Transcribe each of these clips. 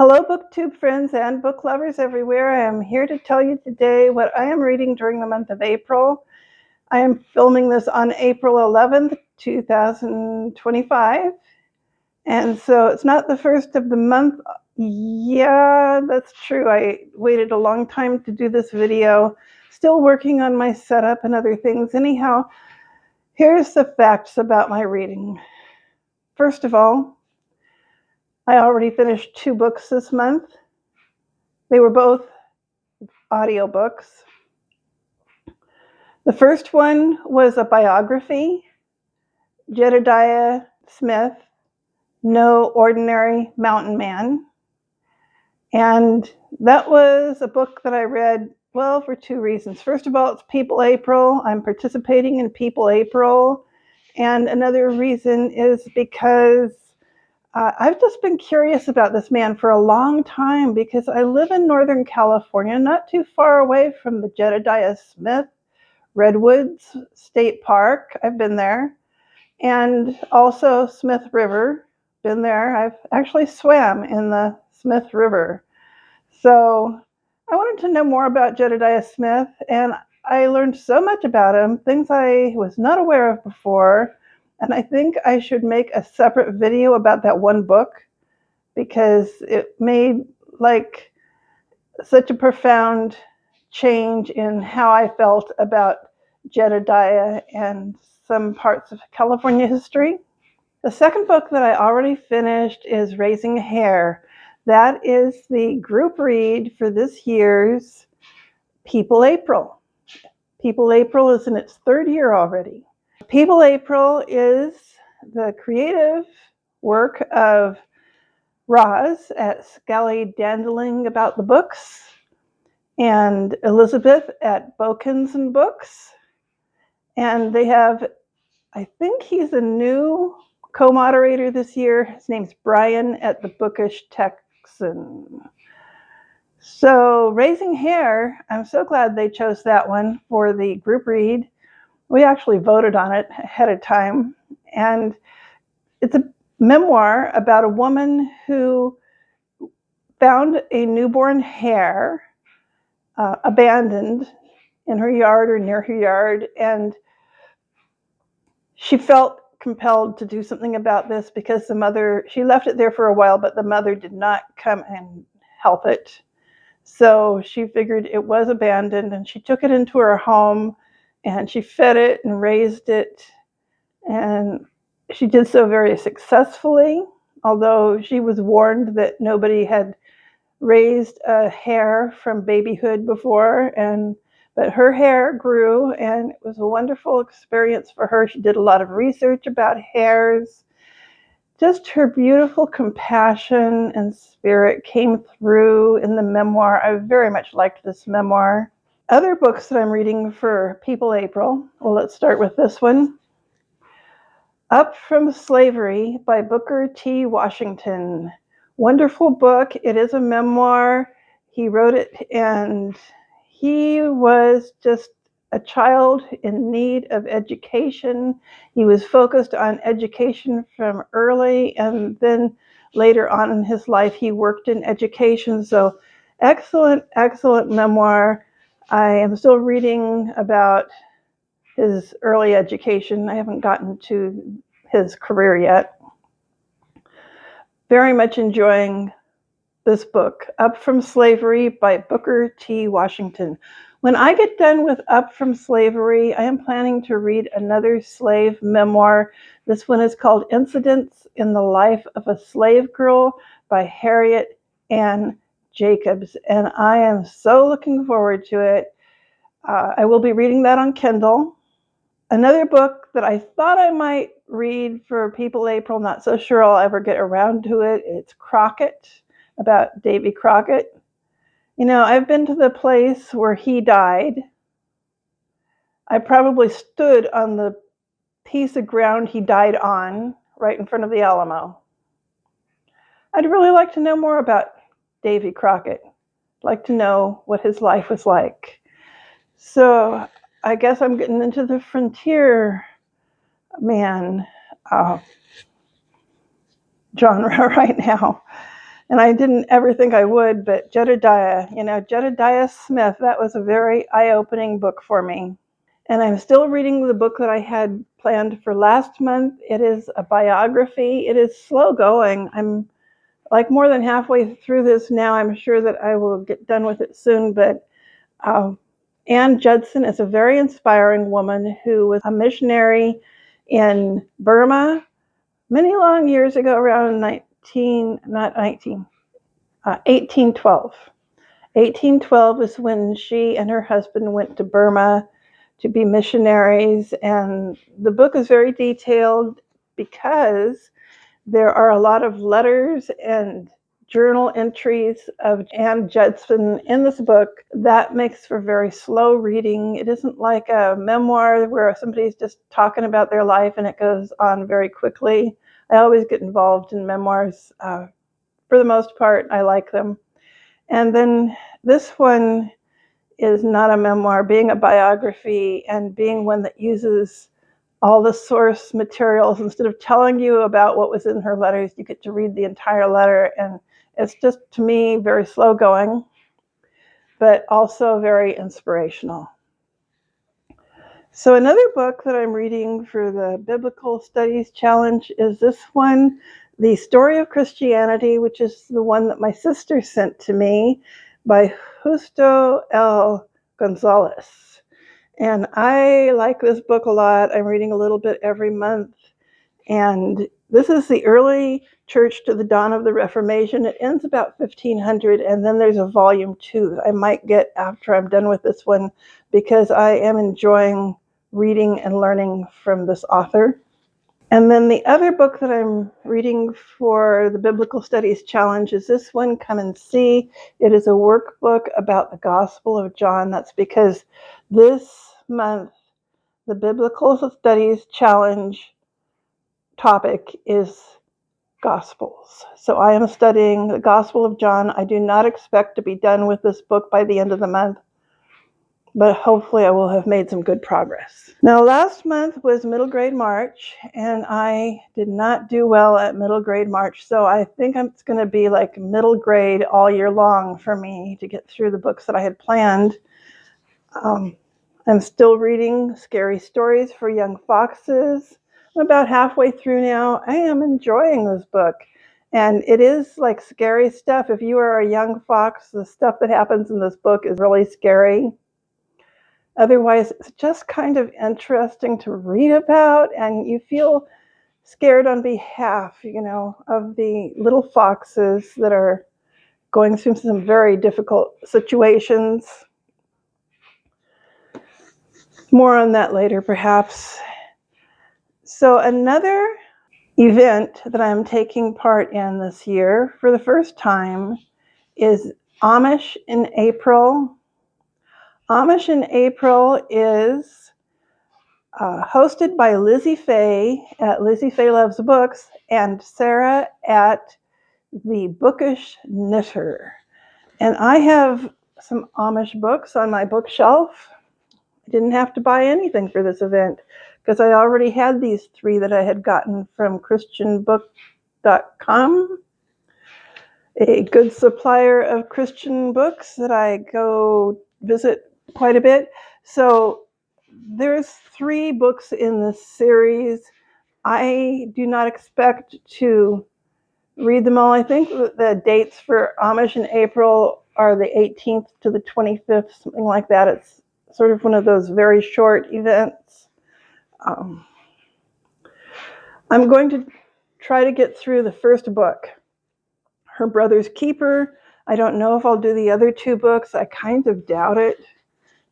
Hello, Booktube friends and book lovers everywhere. I am here to tell you today what I am reading during the month of April. I am filming this on April 11th, 2025. And so it's not the first of the month. Yeah, that's true. I waited a long time to do this video. Still working on my setup and other things. Anyhow, here's the facts about my reading. First of all, I already finished 2 books this month. They were both audiobooks. The first one was a biography, Jedediah Smith, No Ordinary Mountain Man. And that was a book that I read, well, for 2 reasons. First of all, it's People April. I'm participating in People April. And another reason is because I've just been curious about this man for a long time because I live in Northern California, not too far away from the Jedediah Smith Redwoods State Park. I've been there. And also Smith River, been there. I've actually swam in the Smith River. So I wanted to know more about Jedediah Smith, and I learned so much about him, things I was not aware of before. And I think I should make a separate video about that one book because it made like such a profound change in how I felt about Jedediah and some parts of California history. The second book that I already finished is Raising Hare. That is the group read for this year's People April. People April is in its 3rd year already. People April is the creative work of Roz at Scally Dandling About the Books and Elizabeth at Bokens and Books. And they have, I think he's a new co-moderator this year. His name's Brian at the Bookish Texan. So Raising Hare, I'm so glad they chose that one for the group read. We actually voted on it ahead of time. And it's a memoir about a woman who found a newborn hare abandoned in her yard or near her yard. And she felt compelled to do something about this because the mother, she left it there for a while, but the mother did not come and help it. So she figured it was abandoned and she took it into her home and she fed it and raised it. And she did so very successfully, although she was warned that nobody had raised a hare from babyhood before. But her hair grew and it was a wonderful experience for her. She did a lot of research about hares. Just her beautiful compassion and spirit came through in the memoir. I very much liked this memoir. Other books that I'm reading for People April, well, let's start with this one. Up from Slavery by Booker T. Washington. Wonderful book. It is a memoir. He wrote it and he was just a child in need of education. He was focused on education from early, and then later on in his life, he worked in education. So excellent, excellent memoir. I am still reading about his early education. I haven't gotten to his career yet. Very much enjoying this book, Up from Slavery by Booker T. Washington. When I get done with Up from Slavery, I am planning to read another slave memoir. This one is called Incidents in the Life of a Slave Girl by Harriet Ann Jacobs, and I am so looking forward to it. I will be reading that on Kindle. Another book that I thought I might read for People April, not so sure I'll ever get around to it, it's Crockett, about Davy Crockett. You know, I've been to the place where he died. I probably stood on the piece of ground he died on, right in front of the Alamo. I'd really like to know more about Davy Crockett. I'd like to know what his life was like. So I guess I'm getting into the frontier man genre right now. And I didn't ever think I would, but Jedediah, Jedediah Smith, that was a very eye-opening book for me. And I'm still reading the book that I had planned for last month. It is a biography. It is slow going. I'm like more than halfway through this now. I'm sure that I will get done with it soon, but Judson is a very inspiring woman who was a missionary in Burma many long years ago, around 1812. 1812 is when she and her husband went to Burma to be missionaries, and the book is very detailed because there are a lot of letters and journal entries of Anne Judson in this book. That makes for very slow reading. It isn't like a memoir where somebody's just talking about their life and it goes on very quickly. I always get involved in memoirs. For the most part, I like them. And then this one is not a memoir, being a biography and being one that uses all the source materials. Instead of telling you about what was in her letters, you get to read the entire letter. And it's just, to me, very slow going, but also very inspirational. So another book that I'm reading for the Biblical Studies Challenge is this one, The Story of Christianity, which is the one that my sister sent to me by Justo Gonzalez. And I like this book a lot. I'm reading a little bit every month. And this is the early church to the dawn of the Reformation. It ends about 1500, and then there's a volume 2 that I might get after I'm done with this one, because I am enjoying reading and learning from this author. And then the other book that I'm reading for the Biblical Studies Challenge is this one, Come and See. It is a workbook about the Gospel of John. That's because this month, the Biblical Studies Challenge topic is Gospels. So I am studying the Gospel of John. I do not expect to be done with this book by the end of the month, but hopefully I will have made some good progress. Now, last month was middle grade March, and I did not do well at middle grade March, so I think it's going to be like middle grade all year long for me to get through the books that I had planned. I'm still reading Scary Stories for Young Foxes. I'm about halfway through now. I am enjoying this book. And it is like scary stuff. If you are a young fox, the stuff that happens in this book is really scary. Otherwise, it's just kind of interesting to read about, and you feel scared on behalf, of the little foxes that are going through some very difficult situations. More on that later, perhaps. So another event that I'm taking part in this year for the first time is Amish in April. Amish in April is hosted by Lizzie Fay at Lizzie Fay Loves Books and Sarah at The Bookish Knitter. And I have some Amish books on my bookshelf. I didn't have to buy anything for this event because I already had these 3 that I had gotten from christianbook.com, a good supplier of Christian books that I go visit quite a bit. So there's 3 books in this series. I do not expect to read them all. I think the dates for Amish in April are the 18th to the 25th, something like that. It's sort of one of those very short events. I'm going to try to get through the first book, Her Brother's Keeper. I don't know if I'll do the other 2 books. I kind of doubt it.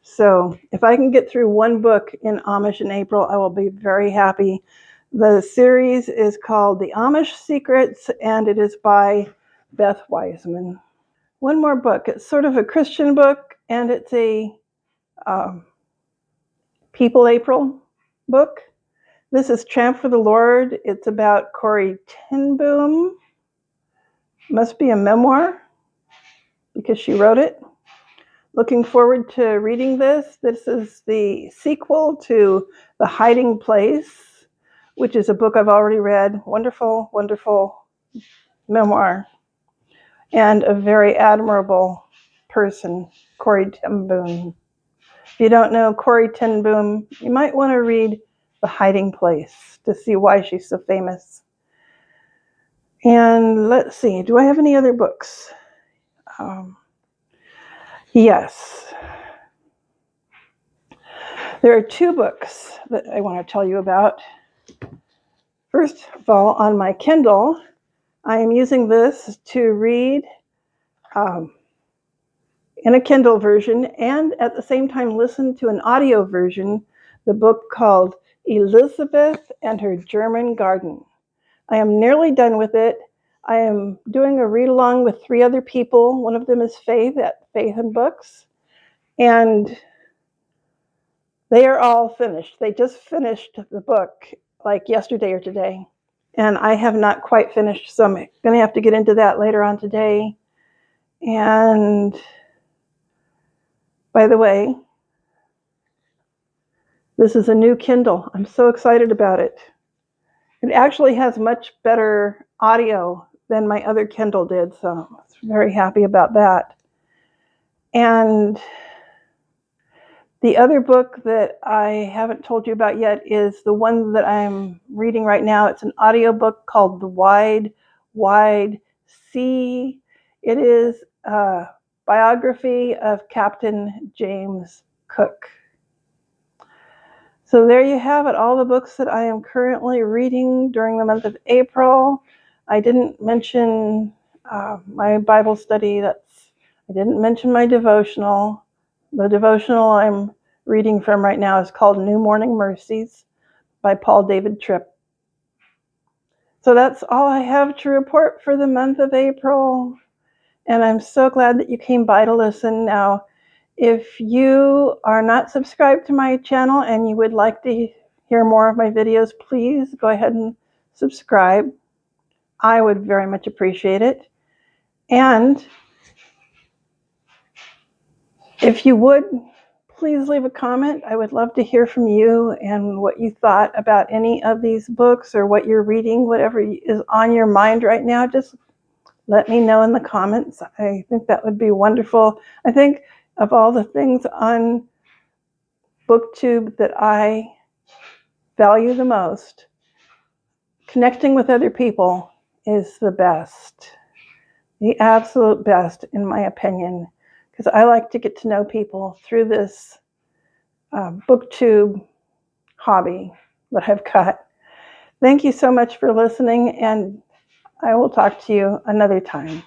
So if I can get through one book in Amish in April, I will be very happy. The series is called The Amish Secrets, and it is by Beth Wiseman. One more book. It's sort of a Christian book, and it's a People April book. This is Tramp for the Lord. It's about Corrie ten Boom. Must be a memoir because she wrote it. Looking forward to reading this. This is the sequel to The Hiding Place, which is a book I've already read. Wonderful, wonderful memoir. and a very admirable person, Corrie ten Boom. If you don't know Corrie ten Boom, you might want to read The Hiding Place to see why she's so famous. And let's see, do I have any other books? Yes. There are two books that I want to tell you about. First of all, on my Kindle, I am using this to read in a Kindle version and at the same time listen to an audio version, the book called Elizabeth and Her German Garden. I am nearly done with it. I am doing a read along with 3 other people. One of them is Faith at Faith and Books. And they are all finished. They just finished the book like yesterday or today. And I have not quite finished, so I'm going to have to get into that later on today. And by the way, this is a new Kindle. I'm so excited about it. It actually has much better audio than my other Kindle did, so I'm very happy about that. And the other book that I haven't told you about yet is the one that I'm reading right now. It's an audiobook called The Wide, Wide Sea. It is a biography of Captain James Cook. So there you have it, all the books that I am currently reading during the month of April. I didn't mention my Bible study. I didn't mention my devotional. The devotional I'm reading from right now is called New Morning Mercies by Paul David Tripp. So that's all I have to report for the month of April. And I'm so glad that you came by to listen. Now, if you are not subscribed to my channel and you would like to hear more of my videos, please go ahead and subscribe. I would very much appreciate it. And if you would, please leave a comment. I would love to hear from you and what you thought about any of these books or what you're reading, whatever is on your mind right now. Just let me know in the comments. I think that would be wonderful. I think of all the things on Booktube that I value the most, connecting with other people is the best, the absolute best, in my opinion, because I like to get to know people through this Booktube hobby that I've got. Thank you so much for listening, and I will talk to you another time.